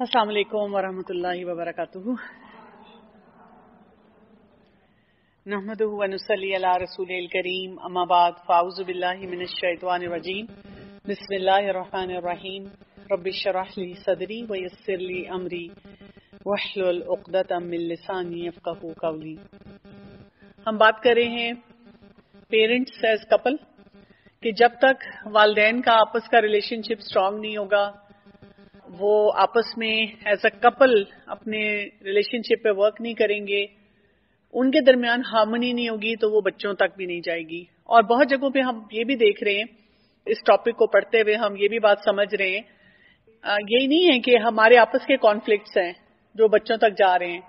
السلام علیکم ورحمۃ اللہ وبرکاتہ. نحمده ونصلی علی رسول الکریم. اما بعد فاعوذ باللہ من الشیطان الرجیم. بسم اللہ الرحمن الرحیم. رب اشرح لی صدری ویسر لی امری واحلل عقدۃ من لسانی یفقہوا قولی. ہم بات کر رہے ہیں پیرنٹس ایز کپل کہ جب تک والدین کا آپس کا ریلیشن شپ اسٹرانگ نہیں ہوگا، وہ آپس میں ایز اے کپل اپنے ریلیشن شپ پہ ورک نہیں کریں گے، ان کے درمیان ہارمنی نہیں ہوگی، تو وہ بچوں تک بھی نہیں جائے گی. اور بہت جگہوں پہ ہم یہ بھی دیکھ رہے ہیں، اس ٹاپک کو پڑھتے ہوئے ہم یہ بھی بات سمجھ رہے ہیں، یہی نہیں ہے کہ ہمارے آپس کے کانفلکٹس ہیں جو بچوں تک جا رہے ہیں.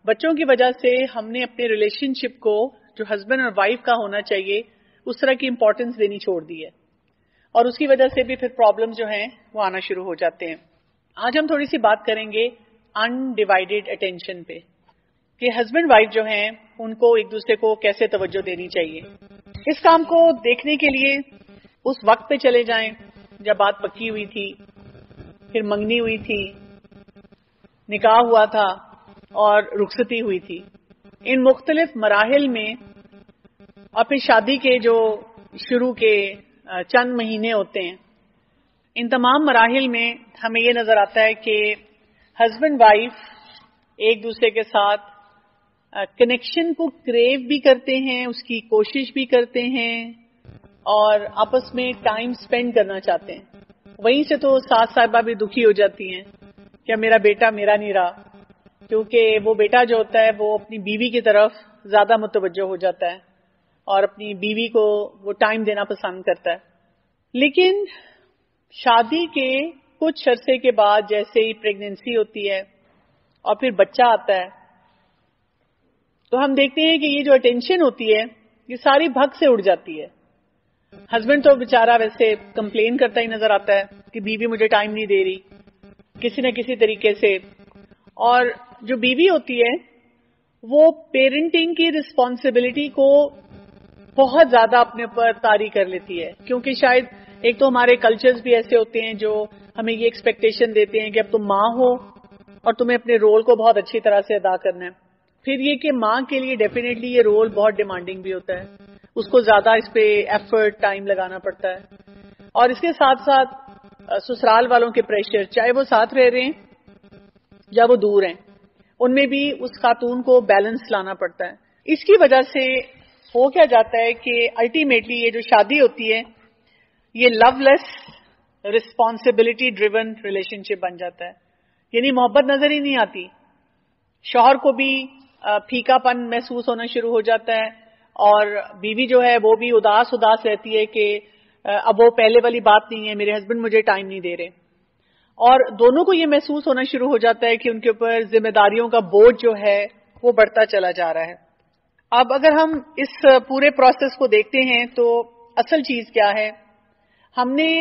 بچوں کی وجہ سے ہم نے اپنے ریلیشن شپ کو جو ہسبینڈ اور وائف کا ہونا چاہیے اس طرح کی امپورٹنس دینی چھوڑ دی ہے، اور اس کی وجہ سے بھی پھر پرابلم جو ہیں وہ آنا شروع ہو جاتے ہیں. آج ہم تھوڑی سی بات کریں گے انڈیوائیڈڈ اٹینشن پہ، کہ ہسبینڈ وائف جو ہیں ان کو ایک دوسرے کو کیسے توجہ دینی چاہیے. اس کام کو دیکھنے کے لیے اس وقت پہ چلے جائیں جب بات پکی ہوئی تھی، پھر منگنی ہوئی تھی، نکاح ہوا تھا اور رخصتی ہوئی تھی. ان مختلف مراحل میں اور پھر شادی کے جو شروع کے چند مہینے ہوتے ہیں، ان تمام مراحل میں ہمیں یہ نظر آتا ہے کہ ہسبینڈ وائف ایک دوسرے کے ساتھ کنیکشن کو کریو بھی کرتے ہیں، اس کی کوشش بھی کرتے ہیں، اور آپس میں ٹائم سپینڈ کرنا چاہتے ہیں. وہیں سے تو ساس صاحبہ بھی دکھی ہو جاتی ہیں کہ میرا بیٹا میرا نہیں رہا، کیونکہ وہ بیٹا جو ہوتا ہے وہ اپنی بیوی کی طرف زیادہ متوجہ ہو جاتا ہے اور اپنی بیوی کو وہ ٹائم دینا پسند کرتا ہے. لیکن شادی کے کچھ عرصے کے بعد جیسے ہی پریگنینسی ہوتی ہے اور پھر بچہ آتا ہے، تو ہم دیکھتے ہیں کہ یہ جو اٹینشن ہوتی ہے یہ ساری بھگ سے اڑ جاتی ہے. ہسبینڈ تو بیچارہ ویسے کمپلین کرتا ہی نظر آتا ہے کہ بیوی مجھے ٹائم نہیں دے رہی کسی نہ کسی طریقے سے، اور جو بیوی ہوتی ہے وہ پیرنٹنگ کی رسپانسبلٹی کو بہت زیادہ اپنے اوپر طاری کر لیتی ہے، کیونکہ شاید ایک تو ہمارے کلچرز بھی ایسے ہوتے ہیں جو ہمیں یہ ایکسپیکٹیشن دیتے ہیں کہ اب تم ماں ہو اور تمہیں اپنے رول کو بہت اچھی طرح سے ادا کرنا ہے. پھر یہ کہ ماں کے لیے ڈیفینیٹلی یہ رول بہت ڈیمانڈنگ بھی ہوتا ہے، اس کو زیادہ اس پہ ایفرٹ ٹائم لگانا پڑتا ہے. اور اس کے ساتھ ساتھ سسرال والوں کے پریشر، چاہے وہ ساتھ رہ رہے ہیں یا وہ دور ہیں، ان میں بھی اس خاتون کو بیلنس لانا پڑتا ہے. اس کی وجہ سے ہو کیا جاتا ہے کہ الٹیمیٹلی یہ جو شادی ہوتی ہے یہ لو لیس رسپانسبلٹی ڈریون ریلیشن شپ بن جاتا ہے. یعنی محبت نظر ہی نہیں آتی، شوہر کو بھی پھیکا پن محسوس ہونا شروع ہو جاتا ہے، اور بیوی جو ہے وہ بھی اداس رہتی ہے کہ اب وہ پہلے والی بات نہیں ہے، میرے ہسبینڈ مجھے ٹائم نہیں دے رہے. اور دونوں کو یہ محسوس ہونا شروع ہو جاتا ہے کہ ان کے اوپر ذمہ داریوں کا بوجھ جو ہے وہ بڑھتا چلا جا رہا ہے. اب اگر ہم اس پورے پروسیس کو دیکھتے ہیں تو اصل چیز کیا ہے، ہم نے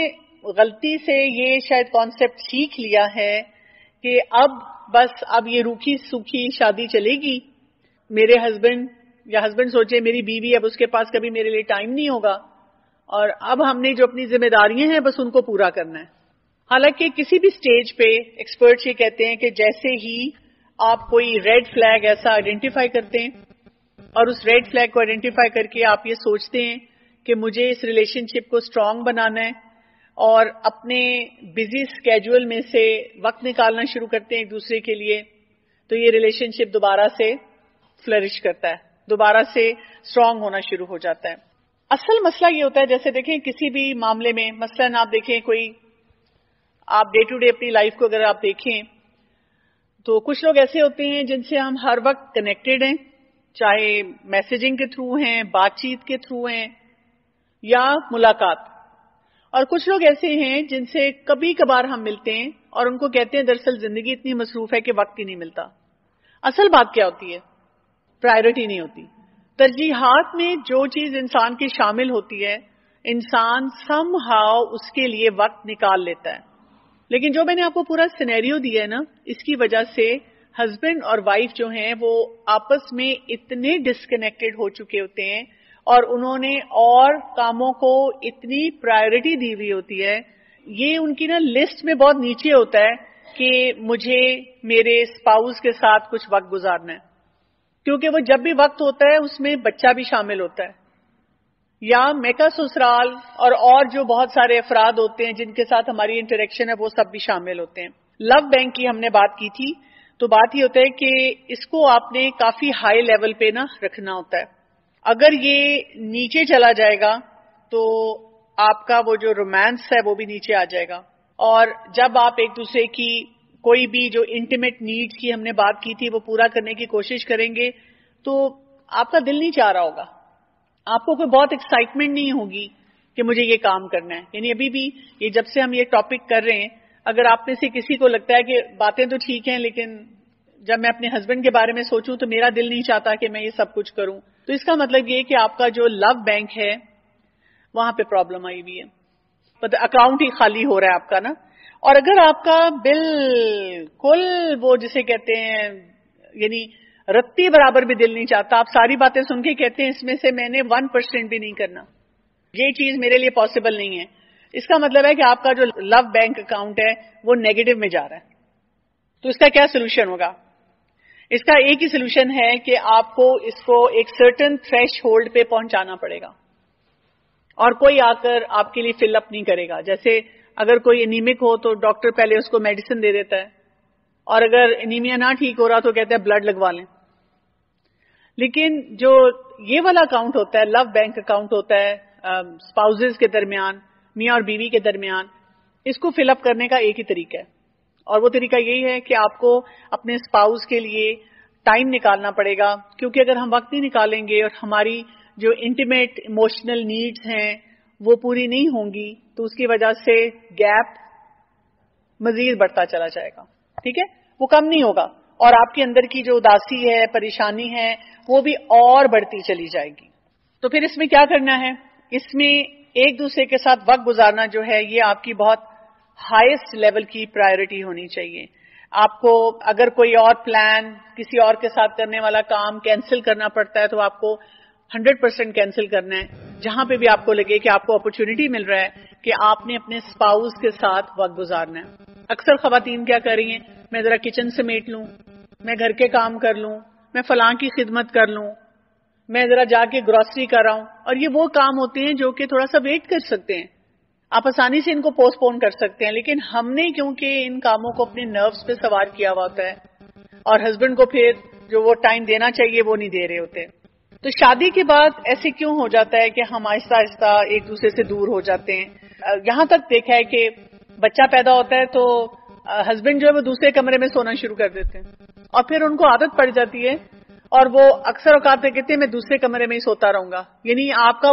غلطی سے یہ شاید کانسیپٹ سیکھ لیا ہے کہ اب یہ روکھی سوکھی شادی چلے گی، میرے ہسبینڈ یا ہسبینڈ سوچے میری بیوی اب اس کے پاس کبھی میرے لیے ٹائم نہیں ہوگا، اور اب ہم نے جو اپنی ذمہ داریاں ہیں بس ان کو پورا کرنا ہے. حالانکہ کسی بھی سٹیج پہ ایکسپرٹس یہ کہتے ہیں کہ جیسے ہی آپ کوئی ریڈ فلیگ ایسا آئیڈینٹیفائی کرتے ہیں اور اس ریڈ فلیگ کو آئیڈینٹیفائی کر کے آپ یہ سوچتے ہیں کہ مجھے اس ریلیشن شپ کو اسٹرانگ بنانا ہے، اور اپنے بزی اسکیجول میں سے وقت نکالنا شروع کرتے ہیں ایک دوسرے کے لیے، تو یہ ریلیشن شپ دوبارہ سے فلرش کرتا ہے، دوبارہ سے اسٹرانگ ہونا شروع ہو جاتا ہے. اصل مسئلہ یہ ہوتا ہے، جیسے دیکھیں کسی بھی معاملے میں، مثلاً آپ دیکھیں آپ ڈے ٹو ڈے اپنی لائف کو اگر آپ دیکھیں تو کچھ لوگ ایسے ہوتے ہیں جن سے ہم ہر وقت کنیکٹڈ ہیں، چاہے میسیجنگ کے تھرو ہیں، بات چیت کے تھرو ہیں یا ملاقات. اور کچھ لوگ ایسے ہیں جن سے کبھی کبھار ہم ملتے ہیں اور ان کو کہتے ہیں دراصل زندگی اتنی مصروف ہے کہ وقت ہی نہیں ملتا. اصل بات کیا ہوتی ہے؟ پرائیورٹی نہیں ہوتی. ترجیحات میں جو چیز انسان کی شامل ہوتی ہے انسان سم ہاؤ اس کے لیے وقت نکال لیتا ہے. لیکن جو میں نے آپ کو پورا سینیریو دیا ہے نا، اس کی وجہ سے ہسبینڈ اور وائف جو ہیں وہ آپس میں اتنے ڈسکنیکٹڈ ہو چکے ہوتے ہیں اور انہوں نے اور کاموں کو اتنی پرائیورٹی دی ہوئی ہوتی ہے، یہ ان کی نا لسٹ میں بہت نیچے ہوتا ہے کہ مجھے میرے اسپاؤس کے ساتھ کچھ وقت گزارنا ہے، کیونکہ وہ جب بھی وقت ہوتا ہے اس میں بچہ بھی شامل ہوتا ہے، یا میکا سسرال اور جو بہت سارے افراد ہوتے ہیں جن کے ساتھ ہماری انٹریکشن ہے وہ سب بھی شامل ہوتے ہیں۔ لو بینک کی ہم نے بات کی تھی، تو بات یہ ہوتا ہے کہ اس کو آپ نے کافی ہائی لیول پہ رکھنا ہوتا ہے۔ اگر یہ نیچے چلا جائے گا تو آپ کا وہ جو رومانس ہے وہ بھی نیچے آ جائے گا، اور جب آپ ایک دوسرے کی کوئی بھی جو انٹیمیٹ نیڈز کی ہم نے بات کی تھی وہ پورا کرنے کی کوشش کریں گے تو آپ کا دل نہیں چاہ رہا ہوگا، آپ کو کوئی بہت ایکسائٹمنٹ نہیں ہوگی کہ مجھے یہ کام کرنا ہے۔ یعنی ابھی بھی یہ جب سے ہم یہ ٹاپک کر رہے ہیں، اگر آپ میں سے کسی کو لگتا ہے کہ باتیں تو ٹھیک ہیں لیکن جب میں اپنے ہسبینڈ کے بارے میں سوچوں تو میرا دل نہیں چاہتا کہ میں یہ سب کچھ کروں، تو اس کا مطلب یہ کہ آپ کا جو لو بینک ہے وہاں پہ پرابلم آئی ہوئی ہے، اکاؤنٹ ہی خالی ہو رہا ہے آپ کا نا۔ اور اگر آپ کا بالکل وہ جسے کہتے ہیں یعنی رتی برابر بھی دل نہیں چاہتا، آپ ساری باتیں سن کے کہتے ہیں اس میں سے میں نے 1% بھی نہیں کرنا، یہ چیز میرے لیے پاسبل نہیں ہے، اس کا مطلب ہے کہ آپ کا جو لو بینک اکاؤنٹ ہے وہ نیگیٹو میں جا رہا ہے۔ تو اس کا کیا سولوشن ہوگا؟ اس کا ایک ہی سولوشن ہے کہ آپ کو اس کو ایک سرٹن تھریش ہولڈ پہ پہنچانا پڑے گا، اور کوئی آ کر آپ کے لیے فل اپ نہیں کرے گا۔ جیسے اگر کوئی انیمک ہو تو ڈاکٹر پہلے اس کو میڈیسن دے دیتا ہے، اور اگر انیمیا نہ ٹھیک ہو رہا تو کہتا ہے بلڈ لگوا لیں۔ لیکن جو یہ والا اکاؤنٹ ہوتا ہے، لو بینک اکاؤنٹ ہوتا ہے اسپاؤزز کے درمیان، میاں اور بیوی کے درمیان، اس کو فل اپ کرنے کا ایک ہی طریقہ ہے، اور وہ طریقہ یہی ہے کہ آپ کو اپنے اسپاؤز کے لیے ٹائم نکالنا پڑے گا، کیونکہ اگر ہم وقت نہیں نکالیں گے اور ہماری جو انٹیمیٹ ایموشنل نیڈز ہیں وہ پوری نہیں ہوں گی تو اس کی وجہ سے گیپ مزید بڑھتا چلا جائے گا، ٹھیک ہے، وہ کم نہیں ہوگا، اور آپ کے اندر کی جو اداسی ہے، پریشانی ہے، وہ بھی اور بڑھتی چلی جائے گی۔ تو پھر اس میں کیا کرنا ہے؟ اس میں ایک دوسرے کے ساتھ وقت گزارنا جو ہے یہ آپ کی بہت ہائیسٹ لیول کی پرائیورٹی ہونی چاہیے۔ آپ کو اگر کوئی اور پلان کسی اور کے ساتھ کرنے والا کام کینسل کرنا پڑتا ہے تو آپ کو 100% کینسل کرنا ہے، جہاں پہ بھی آپ کو لگے کہ آپ کو اپرچونٹی مل رہا ہے کہ آپ نے اپنے اسپاؤس کے ساتھ وقت گزارنا ہے۔ اکثر خواتین کیا کر رہی ہیں، میں ذرا کچن سمیٹ لوں، میں گھر کے کام کر لوں، میں فلاں کی خدمت کر لوں، میں ذرا جا کے گروسری کر رہا ہوں، اور یہ وہ کام ہوتے ہیں جو کہ تھوڑا سا ویٹ کر سکتے ہیں، آپ آسانی سے ان کو پوسٹ پون کر سکتے ہیں، لیکن ہم نے کیونکہ ان کاموں کو اپنے نروز پہ سوار کیا ہوا ہوتا ہے، اور ہسبینڈ کو پھر جو وہ ٹائم دینا چاہیے وہ نہیں دے رہے ہوتے۔ تو شادی کے بعد ایسے کیوں ہو جاتا ہے کہ ہم آہستہ آہستہ ایک دوسرے سے دور ہو جاتے ہیں؟ یہاں تک دیکھا ہے کہ بچہ پیدا ہوتا ہے تو ہسبینڈ جو ہے وہ دوسرے کمرے میں سونا شروع کر دیتے ہیں، اور پھر ان کو عادت پڑ جاتی ہے، اور وہ اکثر اوقات کہتے ہیں میں دوسرے کمرے میں ہی سوتا رہوں گا، یعنی آپ کا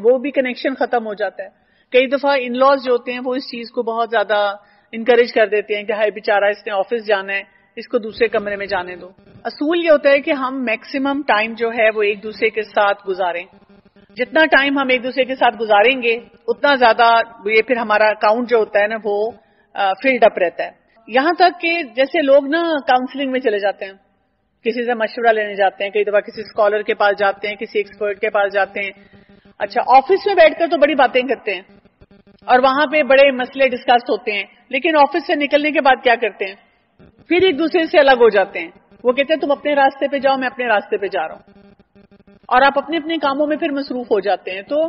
وہ بھی کنیکشن ختم ہو جاتا ہے۔ کئی دفعہ ان لاز جو ہوتے ہیں وہ اس چیز کو بہت زیادہ انکریج کر دیتے ہیں کہ ہائے بیچارہ اس نے آفس جانا ہے، اس کو دوسرے کمرے میں جانے دو۔ اصول یہ ہوتا ہے کہ ہم میکسیمم ٹائم جو ہے وہ ایک دوسرے کے ساتھ گزاریں، جتنا ٹائم ہم ایک دوسرے کے ساتھ گزاریں گے اتنا زیادہ یہ پھر ہمارا اکاؤنٹ جو ہوتا ہے نا وہ فلڈ اپ رہتا ہے۔ یہاں تک کہ جیسے لوگ نا کاؤنسلنگ میں چلے جاتے ہیں، کسی سے مشورہ لینے جاتے ہیں، کئی دفعہ کسی اسکالر کے پاس جاتے ہیں، کسی ایکسپرٹ کے پاس جاتے ہیں، اچھا آفس میں بیٹھ کر تو بڑی باتیں کرتے ہیں اور وہاں پہ بڑے مسئلے ڈسکس ہوتے ہیں، لیکن آفس سے نکلنے کے بعد کیا کرتے ہیں؟ پھر ایک دوسرے سے الگ ہو جاتے ہیں، وہ کہتے ہیں تم اپنے راستے پہ جاؤ، میں اپنے راستے پہ جا رہا ہوں، اور آپ اپنے اپنے کاموں میں پھر مصروف ہو جاتے ہیں۔ تو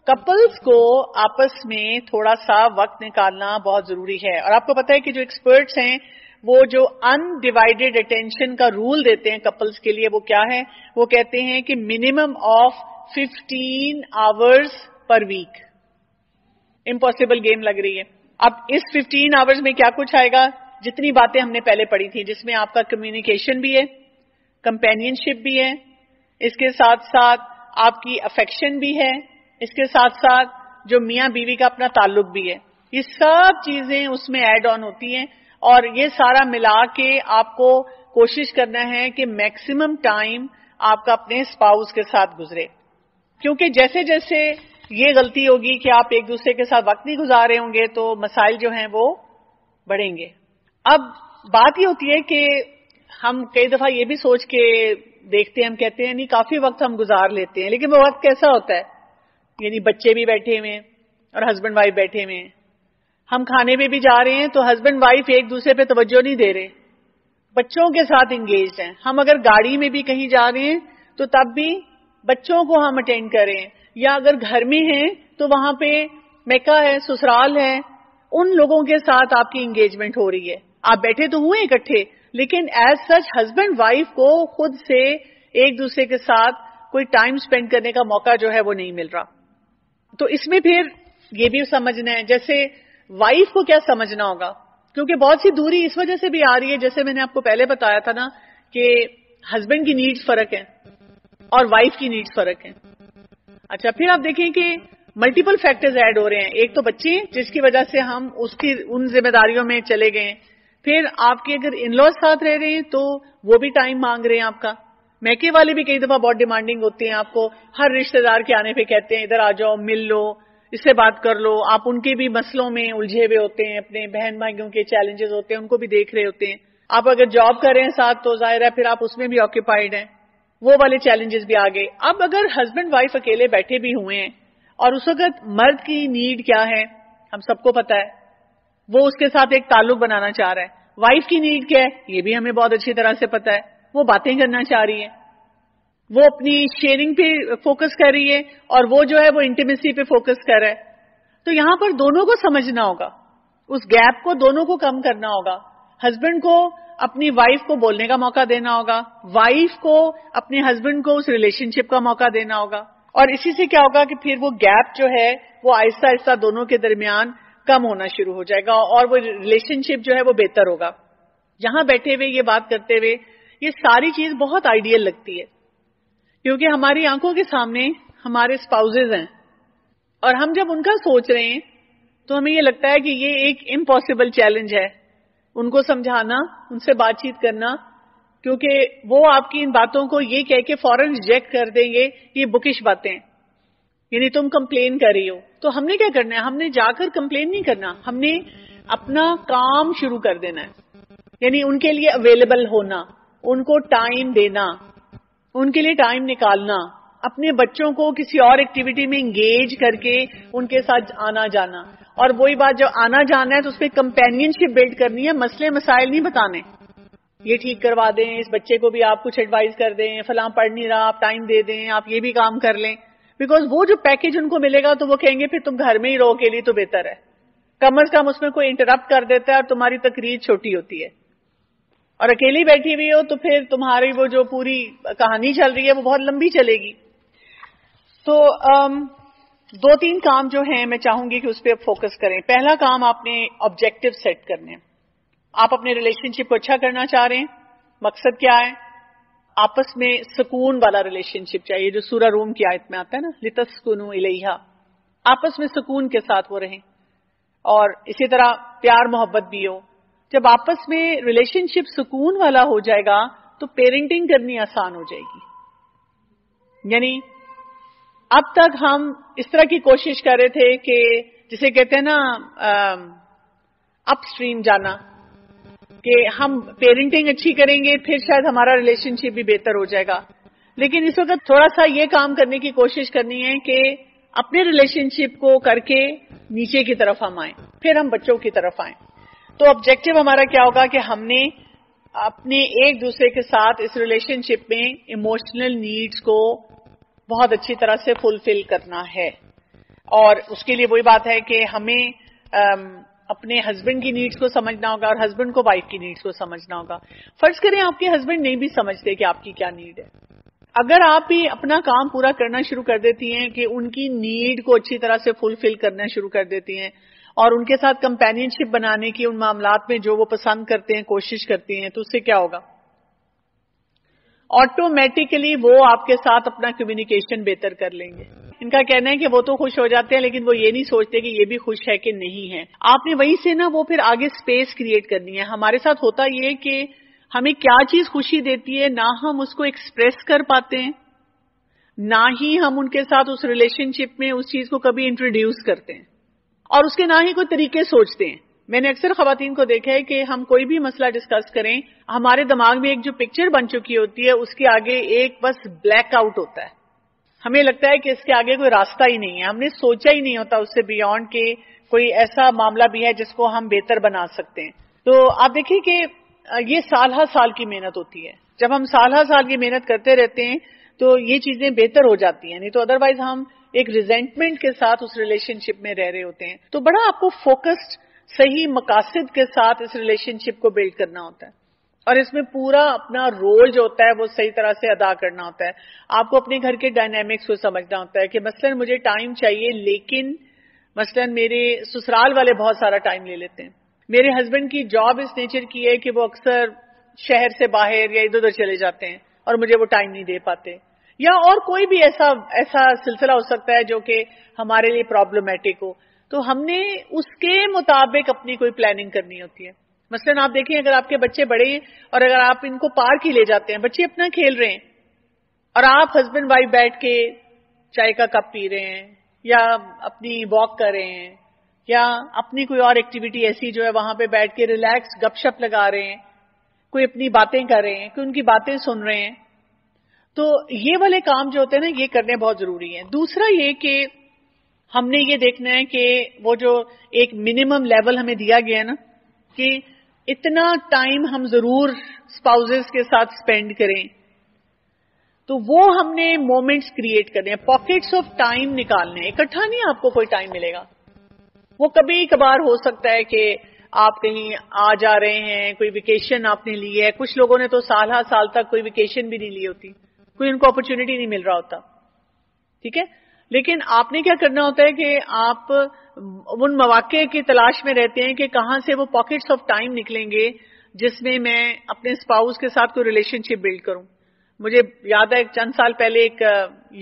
کپلز کو آپس میں تھوڑا سا وقت نکالنا بہت ضروری ہے، اور آپ کو پتا ہے کہ جو ایکسپرٹس ہیں وہ جو ان ڈیوائیڈیڈ اٹینشن کا رول دیتے ہیں کپلز کے لیے وہ کیا ہے؟ وہ کہتے ہیں کہ minimum of 15 hours per week. Impossible game لگ رہی ہے۔ اب اس 15 آورز میں کیا کچھ آئے گا؟ جتنی باتیں ہم نے پہلے پڑھی تھی، جس میں آپ کا کمیونیکیشن بھی ہے، کمپینین شپ بھی ہے، اس کے ساتھ ساتھ آپ کی افیکشن بھی ہے، اس کے ساتھ ساتھ جو میاں بیوی کا اپنا تعلق بھی ہے، یہ سب چیزیں اس میں ایڈ آن ہوتی ہیں، اور یہ سارا ملا کے آپ کو کوشش کرنا ہے کہ میکسیمم ٹائم آپ کا اپنے اسپاؤس کے ساتھ گزرے، کیونکہ جیسے جیسے یہ غلطی ہوگی کہ آپ ایک دوسرے کے ساتھ وقت نہیں گزار رہے ہوں گے تو مسائل جو ہیں وہ بڑھیں گے۔ اب بات یہ ہوتی ہے کہ ہم کئی دفعہ یہ بھی سوچ کے دیکھتے ہیں، ہم کہتے ہیں نہیں کافی وقت ہم گزار لیتے ہیں، لیکن وہ وقت کیسا ہوتا ہے؟ یعنی بچے بھی بیٹھے ہوئے ہیں اور ہسبینڈ وائف بیٹھے ہوئے ہیں، ہم کھانے پہ بھی جا رہے ہیں تو ہسبینڈ وائف ایک دوسرے پہ توجہ نہیں دے رہے, بچوں کے ساتھ انگیجڈ ہیں. ہم اگر گاڑی میں بھی کہیں جا رہے ہیں تو تب بھی بچوں کو ہم اٹینڈ کریں, یا اگر گھر میں ہیں تو وہاں پہ میکا ہے, سسرال ہے, ان لوگوں کے ساتھ آپ کی انگیجمنٹ ہو رہی ہے. آپ بیٹھے تو ہوئے اکٹھے, لیکن ایز سچ ہسبینڈ وائف کو خود سے ایک دوسرے کے ساتھ کوئی ٹائم سپینڈ کرنے کا موقع جو ہے وہ نہیں مل رہا. تو اس میں پھر یہ بھی سمجھنا ہے, جیسے وائف کو کیا سمجھنا ہوگا, کیونکہ بہت سی دوری اس وجہ سے بھی آ رہی ہے, جیسے میں نے آپ کو پہلے بتایا تھا نا کہ ہسبینڈ کی نیڈز فرق ہیں اور وائف کی نیڈز فرق ہیں. اچھا, پھر آپ دیکھیں کہ ملٹیپل فیکٹرز ایڈ ہو رہے ہیں. ایک تو بچے جس کی وجہ سے ہم ان ذمہ داریوں میں چلے گئے. پھر آپ کے اگر ان لوز ساتھ رہ رہے ہیں تو وہ بھی ٹائم مانگ رہے ہیں آپ کا. میکے والے بھی کئی دفعہ بہت ڈیمانڈنگ ہوتے ہیں, آپ کو ہر رشتہ دار کے آنے پہ کہتے ہیں ادھر آ جاؤ, مل لو, اس سے بات کر لو. آپ ان کے بھی مسئلوں میں الجھے ہوئے ہوتے ہیں, اپنے بہن بھائیوں کے چیلنجز ہوتے ہیں ان کو بھی دیکھ رہے ہوتے ہیں. آپ اگر جاب کر رہے ہیں ساتھ تو ظاہر ہے پھر آپ اس میں بھی آکوپائڈ ہیں, وہ والے چیلنجز بھی آ گئے. اب اگر ہسبینڈ وائف اکیلے بیٹھے بھی ہوئے ہیں اور اس وقت مرد کی نیڈ کیا ہے ہم سب کو پتا ہے, وہ اس کے ساتھ ایک تعلق بنانا چاہ رہا ہے. وائف کی نیڈ کیا ہے یہ بھی ہمیں بہت اچھی طرح سے پتا ہے, وہ باتیں کرنا چاہ رہی ہے, وہ اپنی شیئرنگ پہ فوکس کر رہی ہے, اور وہ جو ہے وہ انٹیمیسی پہ فوکس کر رہا ہے. تو یہاں پر دونوں کو سمجھنا ہوگا, اس گیپ کو دونوں کو کم کرنا ہوگا. ہسبینڈ کو اپنی وائف کو بولنے کا موقع دینا ہوگا, وائف کو اپنے ہسبینڈ کو اس ریلیشن شپ کا موقع دینا ہوگا. اور اسی سے کیا ہوگا کہ پھر وہ گیپ جو ہے وہ آہستہ آہستہ دونوں کے درمیان کم ہونا شروع ہو جائے گا, اور وہ ریلیشن شپ جو ہے وہ بہتر ہوگا. یہاں بیٹھے ہوئے یہ بات کرتے ہوئے یہ ساری چیز بہت آئیڈیل لگتی ہے, کیونکہ ہماری آنکھوں کے سامنے ہمارے اسپاؤزز ہیں, اور ہم جب ان کا سوچ رہے ہیں تو ہمیں یہ لگتا ہے کہ یہ ایک امپاسبل چیلنج ہے ان کو سمجھانا, ان سے بات چیت کرنا, کیونکہ وہ آپ کی ان باتوں کو یہ کہہ کے فوراً ریجیکٹ کر دیں گے یہ بکش باتیں, یعنی تم کمپلین کر رہی ہو. تو ہم نے کیا کرنا ہے, ہم نے جا کر کمپلین نہیں کرنا, ہم نے اپنا کام شروع کر دینا ہے. یعنی ان کے لیے اویلیبل ہونا, ان کو ٹائم دینا, ان کے لیے ٹائم نکالنا, اپنے بچوں کو کسی اور ایکٹیویٹی میں انگیج کر کے ان کے ساتھ آنا جانا. اور وہی بات, جب آنا جانا ہے تو اس پہ کمپینین شپ بلڈ کرنی ہے, مسئلے مسائل نہیں بتانے. یہ ٹھیک کروا دیں, اس بچے کو بھی آپ کچھ ایڈوائز کر دیں, فلاں پڑھ نہیں رہا آپ ٹائم دے دیں, آپ یہ بھی کام کر لیں. بیکاز وہ جو پیکج ان کو ملے گا تو وہ کہیں گے پھر تم گھر میں ہی رہو کے لیے تو بہتر ہے. کم از کم اس میں کوئی انٹرپٹ کر دیتا ہے اور تمہاری تقریر چھوٹی ہوتی ہے. اور اکیلی بیٹھی ہوئی ہو تو پھر تمہاری وہ جو پوری کہانی چل رہی ہے وہ بہت لمبی چلے گی. تو 2-3 کام جو ہیں میں چاہوں گی کہ اس پہ آپ فوکس کریں. پہلا کام آپ نے آبجیکٹو سیٹ کرنے ہیں. آپ اپنے ریلیشن شپ کو اچھا کرنا چاہ رہے ہیں, مقصد کیا ہے, آپس میں سکون والا ریلیشن شپ چاہیے, جو سورہ روم کی آیت میں آتا ہے نا, لِتَسْكُنُوا إِلَيْهَا, آپس میں سکون کے ساتھ وہ رہیں, اور اسی طرح پیار محبت بھی ہو. جب آپس میں ریلیشن شپ سکون والا ہو جائے گا تو پیرنٹنگ کرنی آسان ہو جائے گی. یعنی اب تک ہم اس طرح کی کوشش کر رہے تھے کہ جسے کہتے ہیں نا اپ اسٹریم جانا, کہ ہم پیرنٹنگ اچھی کریں گے پھر شاید ہمارا ریلیشن شپ بھی بہتر ہو جائے گا. لیکن اس وقت تھوڑا سا یہ کام کرنے کی کوشش کرنی ہے کہ اپنے ریلیشن شپ کو کر کے نیچے کی طرف ہم آئیں, پھر ہم بچوں کی طرف آئیں. تو آبجیکٹو ہمارا کیا ہوگا کہ ہم نے اپنے ایک دوسرے کے ساتھ اس ریلیشن شپ میں ایموشنل نیڈز کو بہت اچھی طرح سے فلفل کرنا ہے. اور اس کے لیے وہی بات ہے کہ ہمیں اپنے ہسبینڈ کی نیڈز کو سمجھنا ہوگا اور ہسبینڈ کو وائف کی نیڈز کو سمجھنا ہوگا. فرض کریں آپ کے ہسبینڈ نہیں بھی سمجھتے کہ آپ کی کیا نیڈ ہے, اگر آپ بھی اپنا کام پورا کرنا شروع کر دیتی ہیں کہ ان کی نیڈ کو اچھی طرح سے فلفل کرنا شروع کر دیتی ہیں اور ان کے ساتھ کمپینین شپ بنانے کی ان معاملات میں جو وہ پسند کرتے ہیں کوشش کرتی ہیں, تو اس سے کیا ہوگا, آٹومیٹیکلی وہ آپ کے ساتھ اپنا کمیونیکیشن بہتر کر لیں گے. ان کا کہنا ہے کہ وہ تو خوش ہو جاتے ہیں لیکن وہ یہ نہیں سوچتے کہ یہ بھی خوش ہے کہ نہیں ہے. آپ نے وہیں سے نا وہ پھر آگے سپیس کریٹ کرنی ہے. ہمارے ساتھ ہوتا یہ کہ ہمیں کیا چیز خوشی دیتی ہے نہ ہم اس کو ایکسپریس کر پاتے ہیں, نہ ہی ہم ان کے ساتھ اس ریلیشن شپ میں اس چیز کو کبھی انٹروڈیوس کرتے ہیں, اور اس کے نہ ہی کوئی طریقے سوچتے ہیں. میں نے اکثر خواتین کو دیکھا ہے کہ ہم کوئی بھی مسئلہ ڈسکس کریں, ہمارے دماغ میں ایک جو پکچر بن چکی ہوتی ہے اس کے آگے ایک بس بلیک آؤٹ ہوتا ہے. ہمیں لگتا ہے کہ اس کے آگے کوئی راستہ ہی نہیں ہے, ہم نے سوچا ہی نہیں ہوتا اس سے بیونڈ کہ کوئی ایسا معاملہ بھی ہے جس کو ہم بہتر بنا سکتے ہیں. تو آپ دیکھیں کہ یہ سال ہر سال کی محنت ہوتی ہے. جب ہم سال ہر سال کی محنت کرتے رہتے ہیں تو یہ چیزیں بہتر ہو جاتی ہیں, نہیں تو ادروائز ہم ایک ریزینٹمنٹ کے ساتھ اس ریلیشن شپ میں رہ رہے ہوتے ہیں. تو بڑا آپ کو فوکسڈ صحیح مقاصد کے ساتھ اس ریلیشن شپ کو بلڈ کرنا ہوتا ہے, اور اس میں پورا اپنا رول جو ہوتا ہے وہ صحیح طرح سے ادا کرنا ہوتا ہے. آپ کو اپنے گھر کے ڈائنامکس کو سمجھنا ہوتا ہے کہ مثلاً مجھے ٹائم چاہیے, لیکن مثلاً میرے سسرال والے بہت سارا ٹائم لے لیتے ہیں. میرے ہسبینڈ کی جاب اس نیچر کی ہے کہ وہ اکثر شہر سے باہر یا ادھر ادھر چلے جاتے ہیں اور مجھے وہ ٹائم نہیں دے پاتے, یا اور کوئی بھی ایسا سلسلہ ہو سکتا ہے جو کہ ہمارے لیے پرابلمیٹک ہو. تو ہم نے اس کے مطابق اپنی کوئی پلاننگ کرنی ہوتی ہے. مثلاً آپ دیکھیں اگر آپ کے بچے بڑے ہیں اور اگر آپ ان کو پارک ہی لے جاتے ہیں, بچے اپنا کھیل رہے ہیں اور آپ ہسبینڈ وائف بیٹھ کے چائے کا کپ پی رہے ہیں یا اپنی واک کر رہے ہیں یا اپنی کوئی اور ایکٹیویٹی ایسی جو ہے وہاں پہ بیٹھ کے ریلیکس گپ شپ لگا رہے ہیں, کوئی اپنی باتیں کر رہے ہیں, کوئی ان کی باتیں سن رہے ہیں, تو یہ والے کام جو ہوتے ہیں نا یہ کرنے بہت ضروری ہیں. دوسرا یہ کہ ہم نے یہ دیکھنا ہے کہ وہ جو ایک منیمم لیول ہمیں دیا گیا ہے نا کہ اتنا ٹائم ہم ضرور اسپاؤزز کے ساتھ اسپینڈ کریں, تو وہ ہم نے مومنٹس کریٹ کرنے ہیں, پاکٹس آف ٹائم نکالنے ہیں. اکٹھا نہیں آپ کو کوئی ٹائم ملے گا, وہ کبھی کبھار ہو سکتا ہے کہ آپ کہیں آ جا رہے ہیں, کوئی ویکیشن آپ نے لی ہے. کچھ لوگوں نے تو سال ہر سال تک کوئی ویکیشن بھی نہیں لی ہوتی, کوئی ان کو اپرچونٹی نہیں مل رہا ہوتا, ٹھیک ہے. لیکن آپ نے کیا کرنا ہوتا ہے کہ آپ ان مواقع کی تلاش میں رہتے ہیں کہ کہاں سے وہ پاکٹس آف ٹائم نکلیں گے جس میں میں اپنے اسپاؤس کے ساتھ کوئی ریلیشن شپ بلڈ کروں. مجھے یاد ہے چند سال پہلے ایک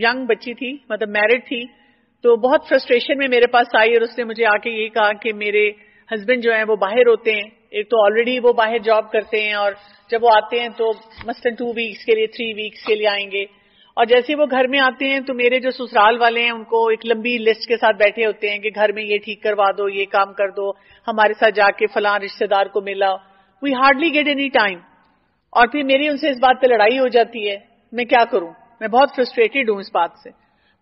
ینگ بچی تھی, مطلب میرڈ تھی, تو بہت فرسٹریشن میں میرے پاس آئی اور اس نے مجھے آ کے یہ کہا کہ میرے ہسبینڈ جو ہیں وہ باہر ہوتے ہیں, ایک تو آلریڈی وہ باہر جاب کرتے ہیں اور جب وہ آتے ہیں تو مثلاً 2 ویکس کے لیے 3 ویکس کے لیے آئیں گے, اور جیسے وہ گھر میں آتے ہیں تو میرے جو سسرال والے ہیں ان کو ایک لمبی لسٹ کے ساتھ بیٹھے ہوتے ہیں کہ گھر میں یہ ٹھیک کروا دو, یہ کام کر دو, ہمارے ساتھ جا کے فلاں رشتہ دار کو ملا. وی ہارڈلی گیٹ اینی ٹائم, اور پھر میری ان سے اس بات پہ لڑائی ہو جاتی ہے. میں کیا کروں, میں بہت فرسٹریٹڈ ہوں اس بات سے.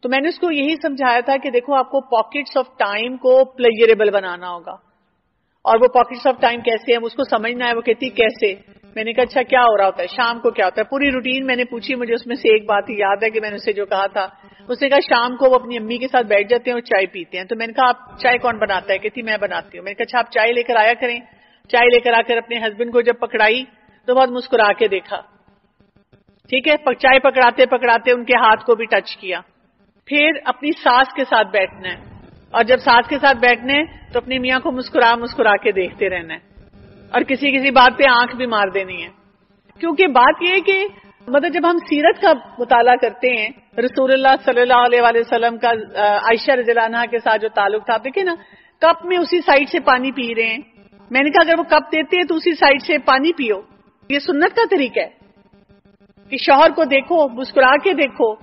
تو میں نے اس کو یہی سمجھایا تھا کہ دیکھو آپ کو پاکٹس آف ٹائم کو پلیئریبل بنانا ہوگا, اور وہ پاکٹس آف ٹائم کیسے ہیں اس کو سمجھنا ہے. وہ کہتی کیسے؟ میں نے کہا اچھا کیا ہو رہا ہوتا ہے, شام کو کیا ہوتا ہے, پوری روٹین میں نے پوچھی. مجھے اس میں سے ایک بات ہی یاد ہے کہ میں نے اسے جو کہا تھا, اس نے کہا شام کو وہ اپنی امی کے ساتھ بیٹھ جاتے ہیں اور چائے پیتے ہیں. تو میں نے کہا آپ چائے کون بناتا ہے؟ کہتی میں بناتی ہوں. میں نے کہا اچھا آپ چائے لے کر آیا کریں. چائے لے کر آ کر اپنے ہسبینڈ کو جب پکڑائی تو بہت مسکرا کے دیکھا, ٹھیک ہے. چائے پکڑاتے پکڑاتے ان کے ہاتھ کو بھی ٹچ کیا. پھر اپنی ساس کے ساتھ بیٹھنا ہے, اور جب ساس کے ساتھ بیٹھنا ہے تو اپنی میاں کو مسکرا مسکرا کے دیکھتے رہنا ہے, اور کسی کسی بات پہ آنکھ بھی مار دینی ہے. کیونکہ بات یہ ہے کہ مطلب جب ہم سیرت کا مطالعہ کرتے ہیں, رسول اللہ صلی اللہ علیہ وآلہ وسلم کا عائشہ رضی اللہ عنہا کے ساتھ جو تعلق تھا, دیکھیں نا کپ میں اسی سائڈ سے پانی پی رہے ہیں. میں نے کہا اگر وہ کپ دیتے ہیں تو اسی سائڈ سے پانی پیو. یہ سنت کا طریقہ ہے کہ شوہر کو دیکھو, مسکرا کے دیکھو.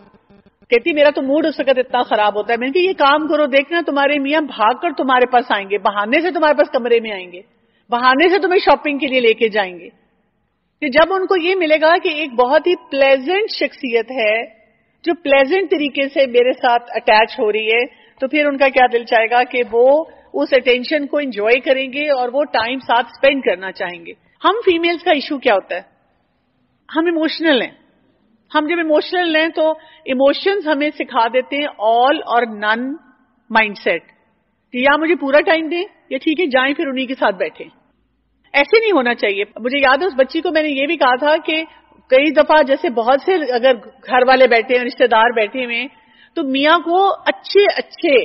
کہتی میرا تو موڈ اس وقت اتنا خراب ہوتا ہے. میں نے کہا یہ کام کرو, دیکھنا تمہارے میاں بھاگ کر تمہارے پاس آئیں گے, بہانے سے تمہارے پاس کمرے میں آئیں گے, بہانے سے تمہیں شاپنگ کے لیے لے کے جائیں گے. کہ جب ان کو یہ ملے گا کہ ایک بہت ہی پلیزنٹ شخصیت ہے جو پلیزنٹ طریقے سے میرے ساتھ اٹیچ ہو رہی ہے, تو پھر ان کا کیا دل چاہے گا کہ وہ اس اٹینشن کو انجوائے کریں گے اور وہ ٹائم ساتھ اسپینڈ کرنا چاہیں گے. ہم فیمیلز کا ایشو کیا ہوتا ہے, ہم ایموشنل ہیں. ہم جب ایموشنل ہیں تو ایموشنز ہمیں سکھا دیتے ہیں آل اور نن مائنڈ سیٹ, کہ یا مجھے پورا ٹائم دیں یا ٹھیک ہے جائیں پھر انہی کے ساتھ بیٹھیں. ایسے نہیں ہونا چاہیے. مجھے یاد ہے اس بچی کو میں نے یہ بھی کہا تھا کہ کئی دفعہ جیسے بہت سے اگر گھر والے بیٹھے ہیں, رشتہ دار بیٹھے ہوئے, تو میاں کو اچھے اچھے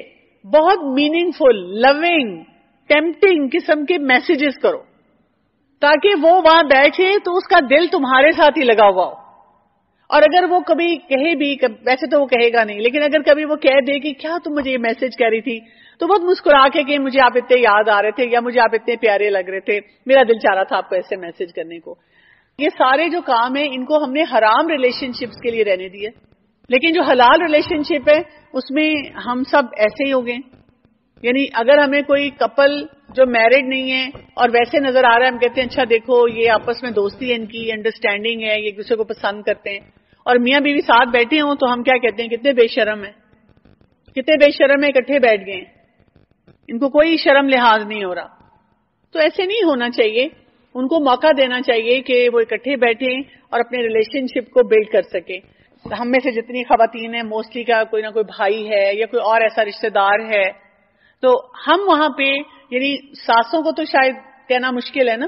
بہت میننگ فل لونگ ٹیمپٹنگ قسم کے میسیجز کرو, تاکہ وہ وہاں بیٹھے تو اس کا دل تمہارے ساتھ ہی لگا ہوا ہو. اور اگر وہ کبھی کہے بھی, ویسے تو وہ کہے گا نہیں, لیکن اگر کبھی وہ کہہ دے کہ کیا تم مجھے یہ میسج کہہ رہی تھی, تو بہت مسکرا کے کہ مجھے آپ اتنے یاد آ رہے تھے یا مجھے آپ اتنے پیارے لگ رہے تھے, میرا دل چاہ رہا تھا آپ کو ایسے میسج کرنے کو. یہ سارے جو کام ہیں ان کو ہم نے حرام ریلیشن شپس کے لیے رہنے دیے, لیکن جو حلال ریلیشن شپ ہے اس میں ہم سب ایسے ہی ہو گئے. یعنی اگر ہمیں کوئی کپل جو میرڈ نہیں ہے اور ویسے نظر آ رہا ہے, ہم کہتے ہیں اچھا دیکھو یہ آپس میں دوستی ہے, ان کی انڈرسٹینڈنگ ہے, یہ ایک دوسرے کو پسند کرتے ہیں, اور میاں بیوی ساتھ بیٹھے ہوں تو ہم کیا کہتے ہیں کتنے بے شرم ہیں, کتنے بے شرم ہیں, اکٹھے بیٹھ گئے ہیں. ان کو کوئی شرم لحاظ نہیں ہو رہا. تو ایسے نہیں ہونا چاہیے. ان کو موقع دینا چاہیے کہ وہ اکٹھے بیٹھیں اور اپنے ریلیشن شپ کو بلڈ کر سکیں. ہم میں سے جتنی خواتین ہیں موسٹلی کا کوئی نہ کوئی بھائی ہے یا کوئی اور ایسا رشتہ دار ہے, تو ہم وہاں پہ, یعنی ساسوں کو تو شاید کہنا مشکل ہے نا,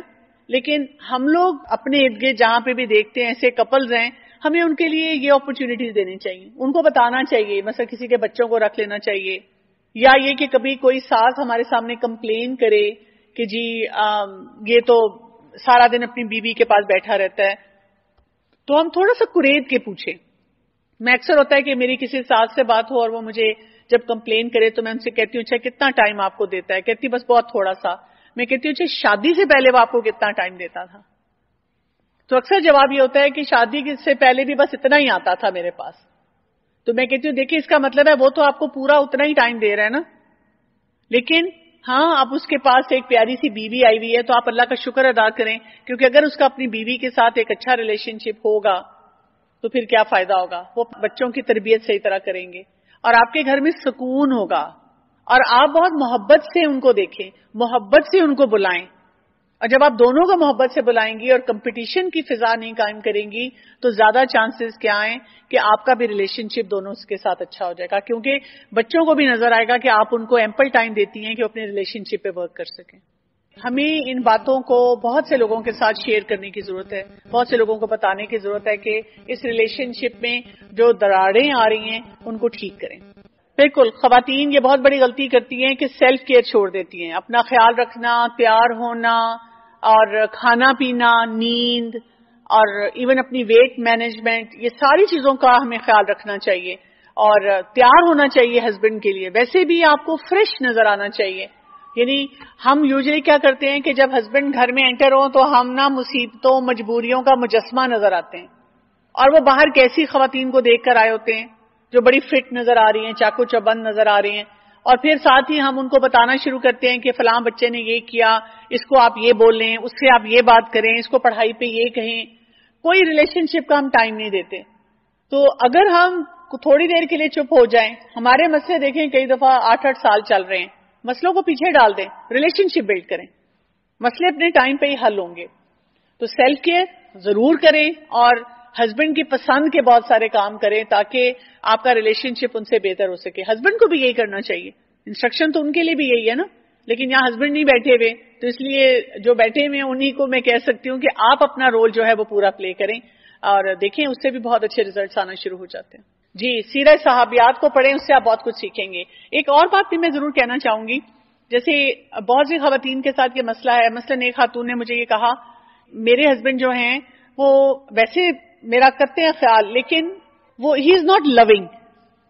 لیکن ہم لوگ اپنے ارد گرد جہاں پہ بھی دیکھتے ہیں ایسے کپلز ہیں, ہمیں ان کے لیے یہ اپرچونٹیز دینی چاہیے. ان کو بتانا چاہیے, مثلا کسی کے بچوں کو رکھ لینا چاہیے, یا یہ کہ کبھی کوئی ساس ہمارے سامنے کمپلین کرے کہ جی یہ تو سارا دن اپنی بیوی کے پاس بیٹھا رہتا ہے, تو ہم تھوڑا سا قریب کے پوچھیں. میں اکثر ہوتا ہے کہ میری کسی ساس سے بات ہو اور وہ مجھے جب کمپلین کرے تو میں ان سے کہتی ہوں اچھا کتنا ٹائم آپ کو دیتا ہے؟ کہتی بس بہت تھوڑا سا. میں کہتی ہوں اچھا شادی سے پہلے وہ آپ کو کتنا ٹائم دیتا تھا؟ تو اکثر جواب یہ ہوتا ہے کہ شادی سے پہلے بھی بس اتنا ہی آتا تھا میرے پاس. تو میں کہتی ہوں دیکھیں اس کا مطلب ہے وہ تو آپ کو پورا اتنا ہی ٹائم دے رہا ہے نا, لیکن ہاں اب اس کے پاس ایک پیاری سی بیوی آئی ہوئی ہے تو آپ اللہ کا شکر ادا کریں, کیونکہ اگر اس کا اپنی بیوی کے ساتھ ایک اچھا ریلیشن شپ ہوگا تو پھر کیا فائدہ ہوگا. وہ بچوں کی تربیت صحیح طرح کریں گے اور آپ کے گھر میں سکون ہوگا, اور آپ بہت محبت سے ان کو دیکھیں, محبت سے ان کو بلائیں. اور جب آپ دونوں کو محبت سے بلائیں گی اور کمپٹیشن کی فضا نہیں قائم کریں گی تو زیادہ چانسز کیا ہیں کہ آپ کا بھی ریلیشن شپ دونوں کے ساتھ اچھا ہو جائے گا, کیونکہ بچوں کو بھی نظر آئے گا کہ آپ ان کو ایمپل ٹائم دیتی ہیں کہ وہ اپنے ریلیشن شپ پہ ورک کر سکیں. ہمیں ان باتوں کو بہت سے لوگوں کے ساتھ شیئر کرنے کی ضرورت ہے, بہت سے لوگوں کو بتانے کی ضرورت ہے کہ اس ریلیشن شپ میں جو دراڑیں آ رہی ہیں ان کو ٹھیک کریں. بالکل, خواتین یہ بہت بڑی غلطی کرتی ہیں کہ سیلف کیئر چھوڑ دیتی ہیں. اپنا خیال رکھنا, تیار ہونا اور کھانا پینا, نیند اور ایون اپنی ویٹ مینجمنٹ, یہ ساری چیزوں کا ہمیں خیال رکھنا چاہیے. اور تیار ہونا چاہیے ہسبینڈ کے لیے. ویسے بھی آپ کو فریش نظر آنا چاہیے. یعنی ہم یوزلی کیا کرتے ہیں کہ جب ہسبینڈ گھر میں انٹر ہو تو ہم نا مصیبتوں مجبوریوں کا مجسمہ نظر آتے ہیں, اور وہ باہر کیسی خواتین کو دیکھ کر آئے ہوتے ہیں جو بڑی فٹ نظر آ رہی ہیں, چاقو چوبند نظر آ رہی ہیں, اور پھر ساتھ ہی ہم ان کو بتانا شروع کرتے ہیں کہ فلاں بچے نے یہ کیا, اس کو آپ یہ بول لیں, اس سے آپ یہ بات کریں, اس کو پڑھائی پہ یہ کہیں. کوئی ریلیشن شپ کا ہم ٹائم نہیں دیتے. تو اگر ہم تھوڑی دیر کے لیے چپ ہو جائیں, ہمارے مسئلے دیکھیں کئی دفعہ 8-8 سال چل رہے ہیں, مسئلوں کو پیچھے ڈال دیں, ریلیشن شپ بلڈ کریں, مسئلے اپنے ٹائم پہ ہی حل ہوں گے. تو سیلف کیئر ضرور کریں اور ہسبینڈ کی پسند کے بہت سارے کام کریں تاکہ آپ کا ریلیشن شپ ان سے بہتر ہو سکے. ہسبینڈ کو بھی یہی کرنا چاہیے, انسٹرکشن تو ان کے لیے بھی یہی ہے نا, لیکن یہاں ہسبینڈ نہیں بیٹھے ہوئے تو اس لیے جو بیٹھے ہوئے انہی کو میں کہہ سکتی ہوں کہ آپ اپنا رول جو ہے وہ پورا پلے کریں, اور دیکھیں اس سے بھی بہت اچھے ریزلٹس آنا شروع ہو جاتے ہیں. جی, سیرت صحابیات کو پڑھیں, اس سے آپ بہت کچھ سیکھیں گے. ایک اور بات بھی میں ضرور کہنا چاہوں گی, جیسے بہت سی خواتین کے ساتھ یہ مسئلہ ہے. مثلاً ایک خاتون نے مجھے یہ کہا میرے ہسبینڈ جو ہیں وہ ویسے میرا کرتے ہیں خیال, لیکن وہ ہی از ناٹ لونگ,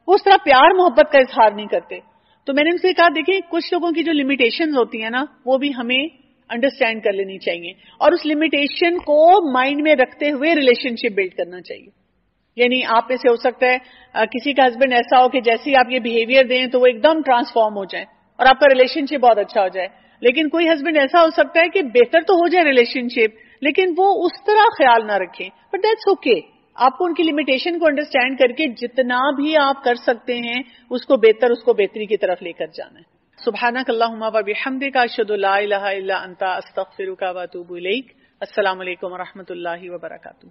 وہ اس طرح پیار محبت کا اظہار نہیں کرتے. تو میں نے ان سے کہا دیکھیں کچھ لوگوں کی جو لمیٹیشنز ہوتی ہیں نا وہ بھی ہمیں انڈرسٹینڈ کر لینی چاہیے, اور اس لمیٹیشن کو مائنڈ میں رکھتے ہوئے ریلیشن شپ بلڈ کرنا چاہیے. یعنی آپ میں سے ہو سکتا ہے کسی کا ہسبینڈ ایسا ہو کہ جیسے ہی آپ یہ بیہیویئر دیں تو وہ ایک دم ٹرانسفارم ہو جائیں اور آپ کا ریلیشن شپ بہت اچھا ہو جائے, لیکن کوئی ہسبینڈ ایسا ہو سکتا ہے کہ بہتر تو ہو جائے ریلیشن شپ لیکن وہ اس طرح خیال نہ رکھیں. بٹ دیٹس اوکے, آپ کو ان کی لمیٹیشن کو انڈرسٹینڈ کر کے جتنا بھی آپ کر سکتے ہیں اس کو بہتری کی طرف لے کر جانا ہے. سبحانک اللہم و بحمدک, اشہد ان لا الہ الا انت, استغفرک و اتوب الیک. السلام علیکم و رحمۃ اللہ وبرکاتہ.